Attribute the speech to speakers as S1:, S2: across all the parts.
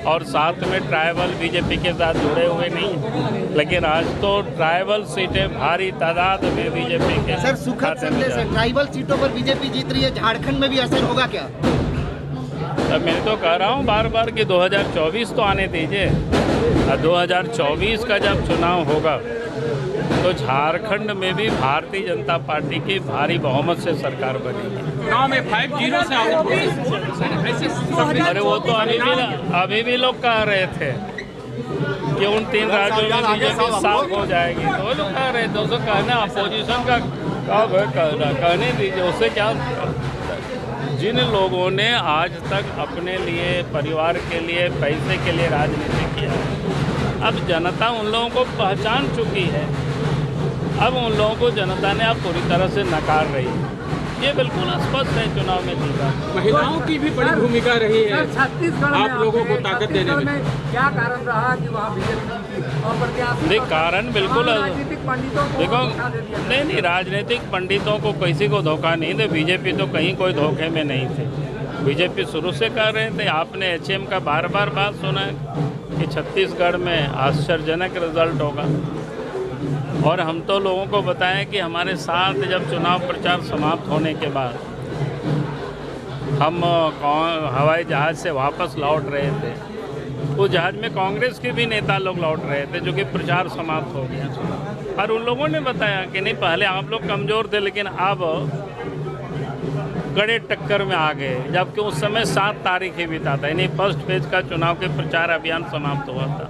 S1: और साथ में ट्राइबल बीजेपी के साथ जुड़े हुए नहीं, लेकिन आज तो ट्राइबल सीटें भारी तादाद में बीजेपी के।
S2: सर, सुखद संदेश है, ट्राइबल सीटों पर बीजेपी जीत रही है, झारखंड में भी असर होगा क्या?
S1: अब मैं तो कह रहा हूँ बार बार कि 2024 तो आने दीजिए, और 2024 का जब चुनाव होगा तो झारखंड में भी भारतीय जनता पार्टी की भारी बहुमत से सरकार बनेगी।
S3: चुनाव में 5-0 से
S1: अरे वो तो अभी भी लोग कह रहे थे कि उन 3 राज्यों में बीजेपी साफ हो जाएगी, तो वो लोग कह रहे थे। उसको कहना अपोजिशन का काम है, कहने दीजिए, उससे क्या। जिन लोगों ने आज तक अपने लिए, परिवार के लिए, पैसे के लिए राजनीति किया, अब जनता उन लोगों को पहचान चुकी है। अब उन लोगों को जनता ने अब पूरी तरह से नकार रही है। ये बिल्कुल स्पष्ट है चुनाव में जीता।
S3: महिलाओं की भी बड़ी भूमिका रही है
S4: छत्तीसगढ़
S3: आप लोगों को ताकत देने में।
S4: क्या कारण रहा कि वहाँ बीजेपी और प्रत्याशी?
S1: देख, कारण बिल्कुल
S4: राजनीतिक पंडितों को
S1: देखो,
S4: धोखा दे दिया।
S1: नहीं, राजनीतिक पंडितों को किसी को धोखा नहीं दे। बीजेपी तो कहीं कोई धोखे में नहीं थे। बीजेपी शुरू से कर रहे थे। आपने HM का बार बार बात सुना है कि छत्तीसगढ़ में आश्चर्यजनक रिजल्ट होगा, और हम तो लोगों को बताएं कि हमारे साथ जब चुनाव प्रचार समाप्त होने के बाद हम हवाई जहाज़ से वापस लौट रहे थे, उस जहाज़ में कांग्रेस के भी नेता लोग लौट रहे थे, जो कि प्रचार समाप्त हो गया। और उन लोगों ने बताया कि नहीं, पहले आप लोग कमज़ोर थे, लेकिन अब कड़े टक्कर में आ गए। जबकि उस समय 7 तारीख ही बीता था, यानी फर्स्ट फेज का चुनाव के प्रचार अभियान समाप्त हुआ था।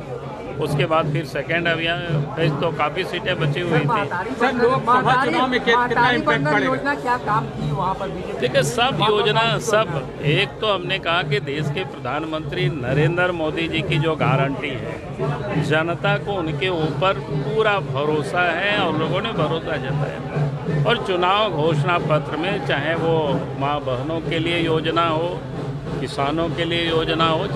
S1: उसके बाद फिर सेकेंड अभियान फेज तो काफ़ी सीटें बची हुई थी।
S3: सर, लोकसभा चुनाव में कितना इम्पैक्ट पड़ेगा?
S4: योजना क्या काम की वहाँ पर बीजेपी?
S1: देखिए, सब योजना, सब एक तो हमने कहा कि देश के प्रधानमंत्री नरेंद्र मोदी जी की जो गारंटी है, जनता को उनके ऊपर पूरा भरोसा है और लोगों ने भरोसा जताया। और चुनाव घोषणा पत्र में चाहे वो माँ बहनों के लिए योजना हो, किसानों के लिए योजना हो,